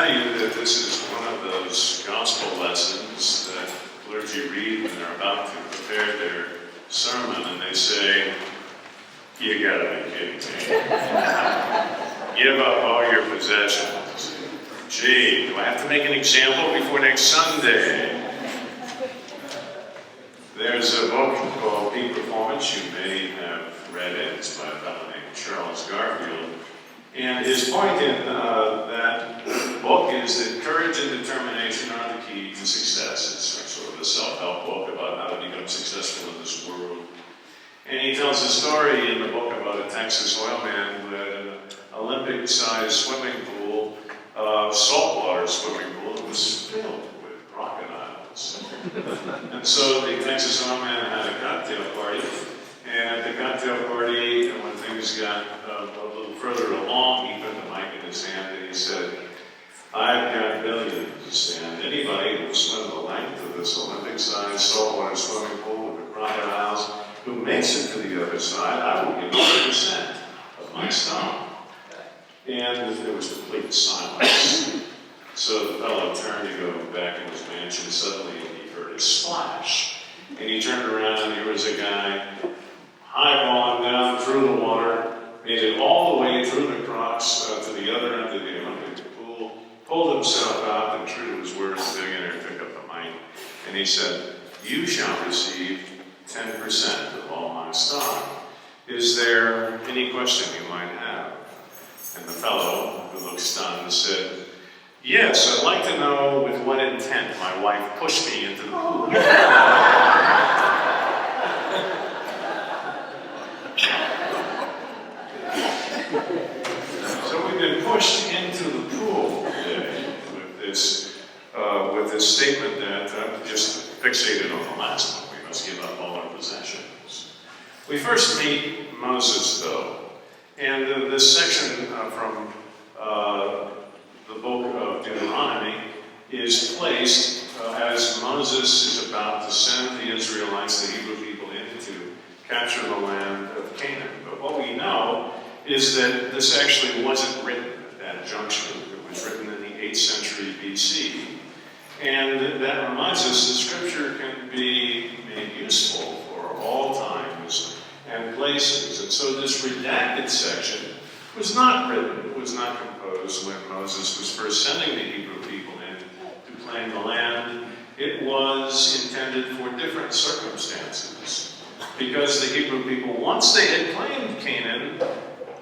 tell you that this is one of those gospel lessons that clergy read when they're about to prepare their sermon, and they say, "You gotta be kidding me. Give up all your possessions. Gee, do I have to make an example before next Sunday?" There's a book called Peak Performance. You may have read it. It's by a fellow named Charles Garfield. And his point in that book is that courage and determination are the key to success. It's sort of a self-help book about how to become successful in this world. And he tells a story in the book about a Texas oil man who had an Olympic-sized swimming pool, saltwater swimming pool that was filled with crocodiles. And so the Texas oil man had a cocktail party. And at the cocktail party, when things got a little further along, he put the mic in his hand and he said, "I've got billions, and anybody who will swim the length of this Olympic-sized saltwater swimming pool with the crocodiles who makes it to the other side, I will give 100% of my stock." And there was complete silence. So the fellow turned to go back in his mansion. Suddenly he heard a splash. And he turned around and there was a guy highballing down through the water, made it all the way through the crocs to the other end of the Olympic pool, pulled himself out, and true to his word, the billionaire took up the mic, and he said, "You shall receive 10% of all my stock. Is there any question you might have?" And the fellow, who looked stunned, said, "Yes, I'd like to know with what intent my wife pushed me into the pool." So we've been pushed into the pool today with this statement that just fixated on the last one. We must give up all our possessions. We first meet Moses, though, and this section from the book of Deuteronomy is placed as Moses is about to send the Israelites, the Hebrew people, in to capture the land of Canaan. But what we know is that this actually wasn't written at that juncture. It was written in the 8th century BC. And that reminds us that Scripture can be made useful for all times and places. And so this redacted section was not written, it was not composed when Moses was first sending the Hebrew people in to claim the land. It was intended for different circumstances. Because the Hebrew people, once they had claimed Canaan,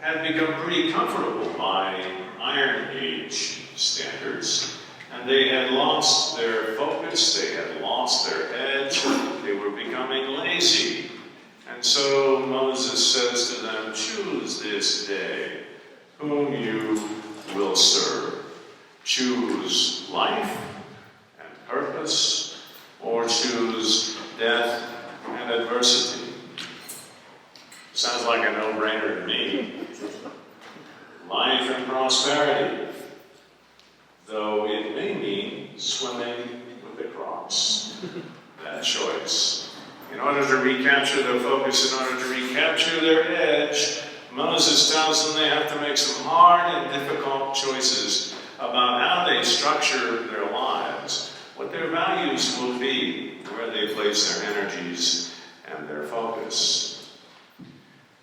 had become pretty comfortable by Iron Age standards. And they had lost their focus, they had lost their edge, they were becoming lazy. And so Moses says to them, "Choose this day whom you will serve. Choose life and purpose, or choose death and adversity." Sounds like a no-brainer to me. Life and prosperity, though it may mean swimming with the crocs. That choice. In order to recapture their focus, in order to recapture their edge, Moses tells them they have to make some hard and difficult choices about how they structure their lives, what their values will be, where they place their energies and their focus.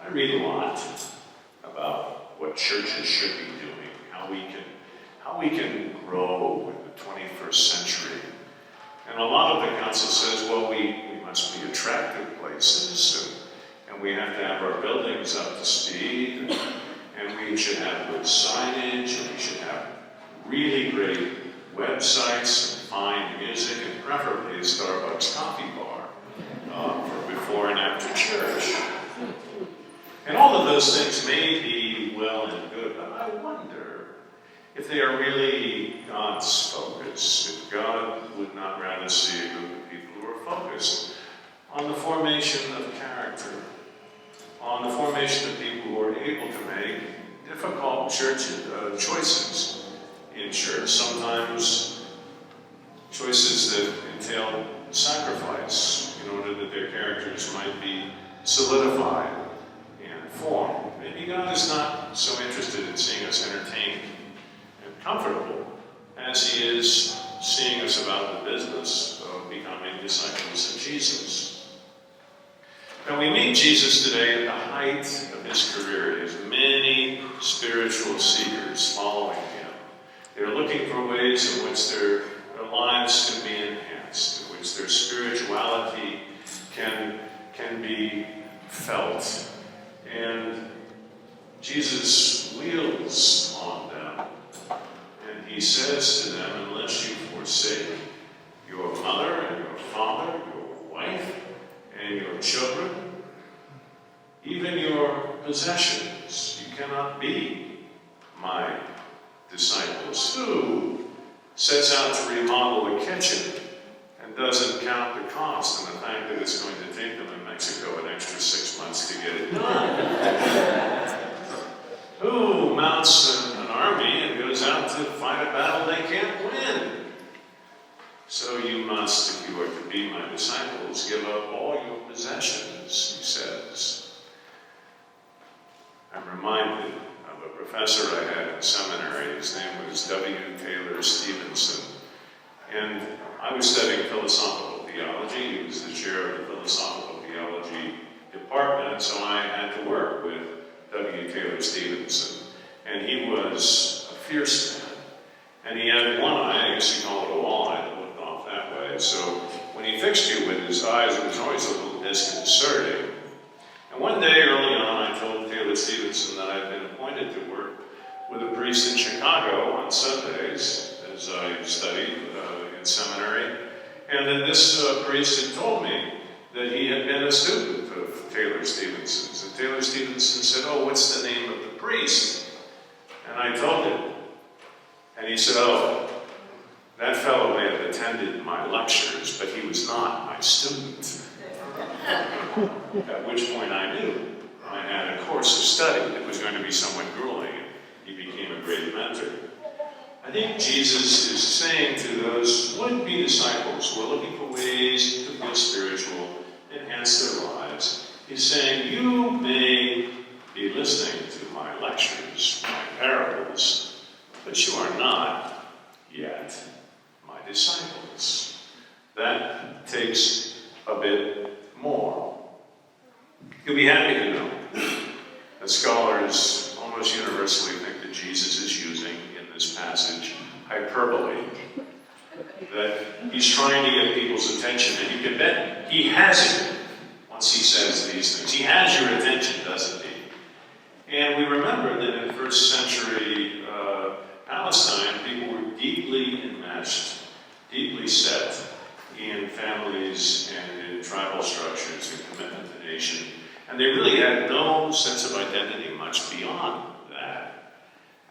I read a lot about what churches should be doing, how we can grow in the 21st century. And a lot of the council says, well, we must be attractive places, and we have to have our buildings up to speed, and we should have good signage, and we should have really great websites and fine music, and preferably a Starbucks coffee bar for before and after church. And all of those things may be well and good, but I wonder if they are really God's focus, if God would not rather see a group of people who are focused on the formation of character, on the formation of people who are able to make difficult choices in church, sometimes choices that entail sacrifice in order that their characters might be solidified and formed. Maybe God is not so interested in seeing us entertained and comfortable, as he is seeing us about the business of becoming disciples of Jesus. Now we meet Jesus today at the height of his career. He has many spiritual seekers following him. They're looking for ways in which their lives can be enhanced, in which their spirituality can be felt. And Jesus wheels on them, and he says to them, unless you forsake your mother and your father, your wife and your children, even your possessions, you cannot be my disciples. Who sets out to remodel a kitchen and doesn't count the cost and the fact that it's going to take them in Mexico an extra 6 months to get it done? Who mounts an army and goes out to fight a battle they can't win? So you must, if you are to be my disciples, give up all your possessions, he says. I'm reminded of a professor I had in seminary. His name was W. Taylor Stevenson. And I was studying philosophical theology. He was the chair of the philosophical theology department, so I had to work with W. Taylor Stevenson. And he was a fierce man. And he had one eye, I guess you call it a walleye, that looked off that way. So when he fixed you with his eyes, it was always a little disconcerting. And one day early on, I told Taylor Stevenson that I had been appointed to work with a priest in Chicago on Sundays, as I studied in seminary. And that this priest had told me that he had been a student of Taylor Stevenson's. And Taylor Stevenson said, "Oh, what's the name of the priest?" And I told him. And he said, "Oh, that fellow may have attended my lectures, but he was not my student." At which point I knew I had a course of study that was going to be somewhat grueling. He became a great mentor. I think Jesus is saying to those would-be disciples who are looking for ways to feel spiritual, enhance their lives, he's saying, you may be listening to my lectures, my parables, but you are not yet my disciples. That takes a bit more. You'll be happy to know that scholars almost universally think that Jesus is using in this passage hyperbole. That he's trying to get people's attention, and you can bet he has it once he says these things. He has your attention, doesn't he? And we remember that in first century Palestine, people were deeply enmeshed, deeply set in families and in tribal structures and commitment to nation. And they really had no sense of identity much beyond that.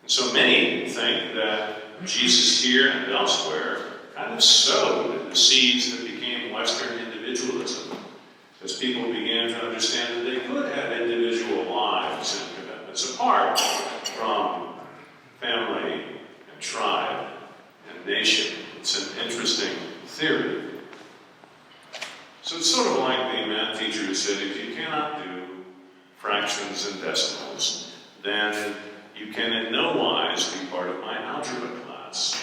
And so many think that Jesus here and elsewhere kind of sowed the seeds that became Western individualism, as people began to understand that they could have individual lives and commitments apart from family and tribe and nation. It's an interesting theory. So it's sort of like the math teacher who said, if you cannot do fractions and decimals, then you can in no wise be part of my algebra class.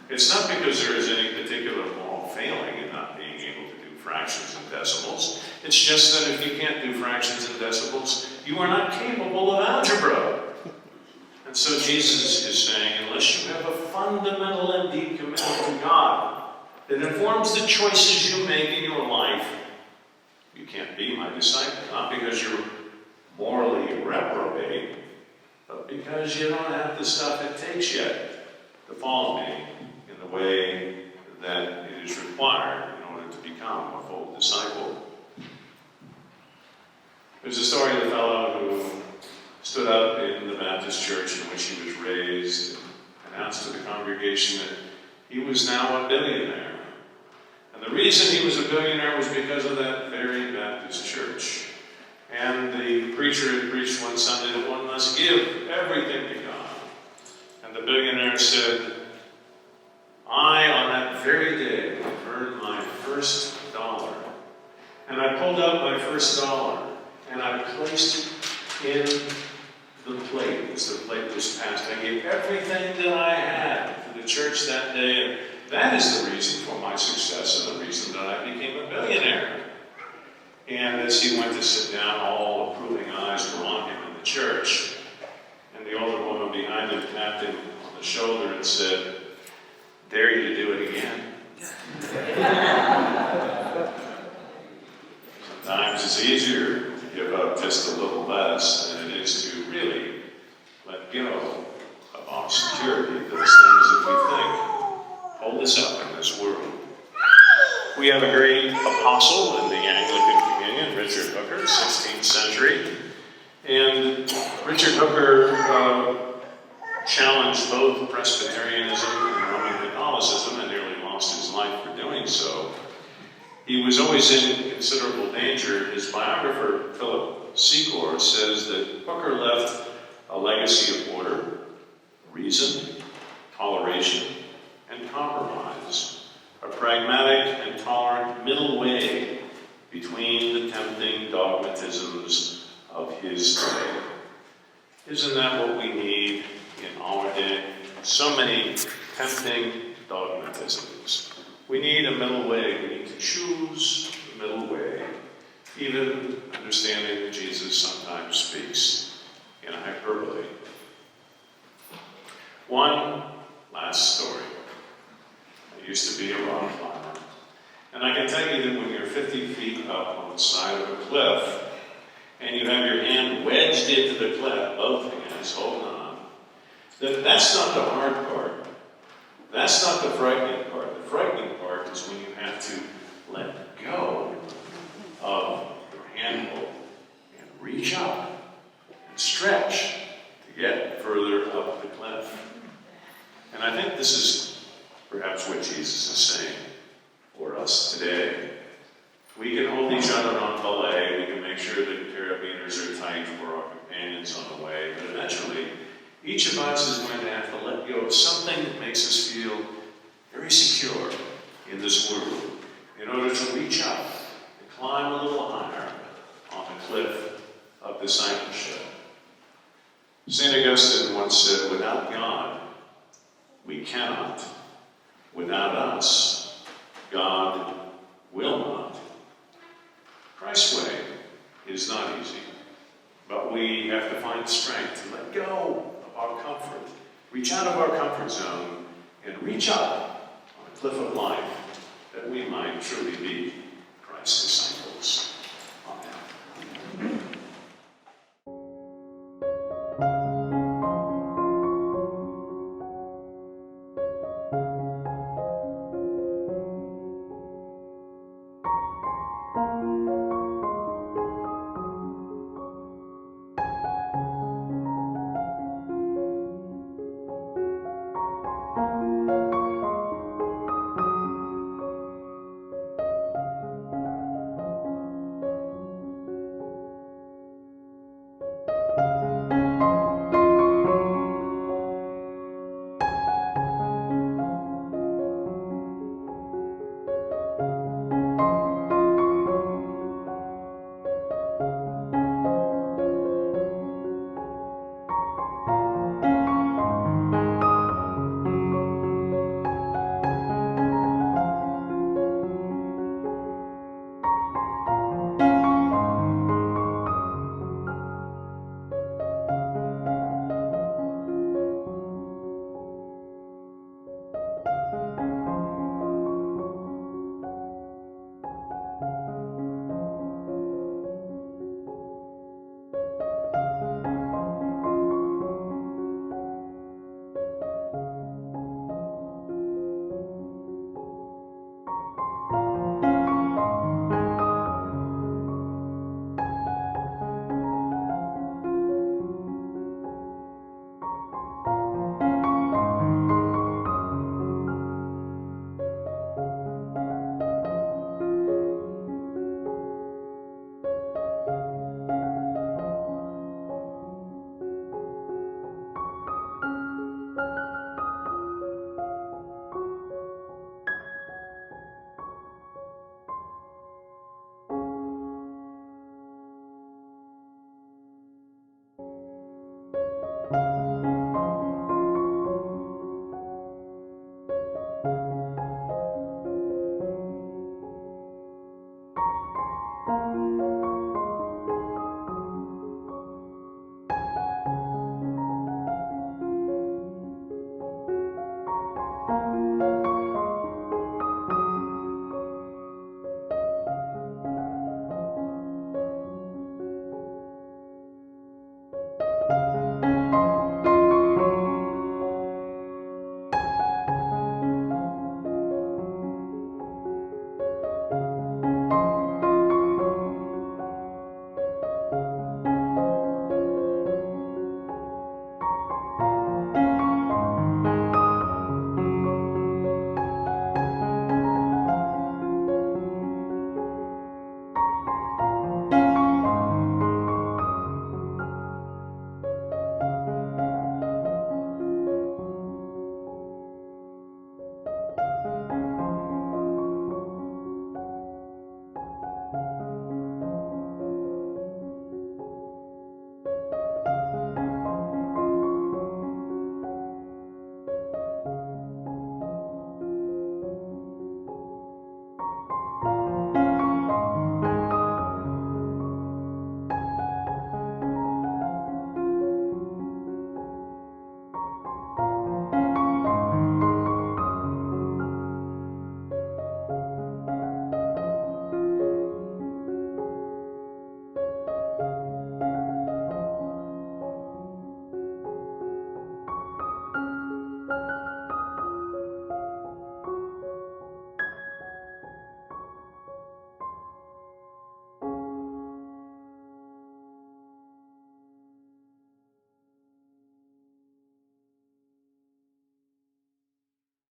It's not because there is any particular moral failing in not being able to do fractions and decimals. It's just that if you can't do fractions and decimals, you are not capable of algebra. And so Jesus is saying, unless you have a fundamental and deep commitment to God that informs the choices you make in your life, you can't be my disciple. Not because you're morally reprobate, but because you don't have the stuff it takes yet to follow me in the way that it is required in order to become a full disciple. There's a story of a fellow who stood up in the Baptist church in which he was raised and announced to the congregation that he was now a billionaire. And the reason he was a billionaire was because of that very Baptist church. And the preacher had preached one Sunday that one must give everything to God. And the billionaire said, I, on that very day, earned my first $1. And I pulled out my first $1, and I placed it in the plate as the plate was passed. I gave everything that I had to the the church that day, and that is the reason for my success and the reason that I became a billionaire. And as he went to sit down, all approving eyes were on him in the church. And the older woman behind him tapped him on the shoulder and said, "Dare you to do it again." Sometimes it's easier to give up just a little less than it is to really let go of our security, those things that we think hold us up in this world. We have a great apostle in the Anglican communion, Richard Hooker, 16th century. And Richard Hooker challenged both Presbyterianism and Roman Catholicism and nearly lost his life for doing so. He was always in considerable danger. His biographer, Philip Secor, says that Hooker left a legacy of order, reason, toleration, and compromise, a pragmatic and tolerant middle way between the tempting dogmatisms of his day. Isn't that what we need in our day? So many tempting dogmatisms. We need a middle way. We need to choose the middle way, even understanding that Jesus sometimes speaks in hyperbole. One last story. I used to be a rock climber, and I can tell you that when you're 50 feet up on the side of a cliff, and you have your hand wedged into the cliff, both hands holding on, that's not the hard part. That's not the frightening part. The frightening part is when you have to let go of your handhold and reach up and stretch to get further up the cliff. And I think this is perhaps what Jesus is saying for us today. We can hold each other on belay. We can make sure that carabiners are tight for our companions on the way. But eventually, each of us is going to have to let go of something that makes us feel very secure in this world in order to reach up and climb a little higher on the cliff of discipleship. St. Augustine once said, "Without God, we cannot. Without us, God will not." Christ's way is not easy, but we have to find strength to let go of our comfort, reach out of our comfort zone, and reach up on a cliff of life that we might truly be Christ's disciples.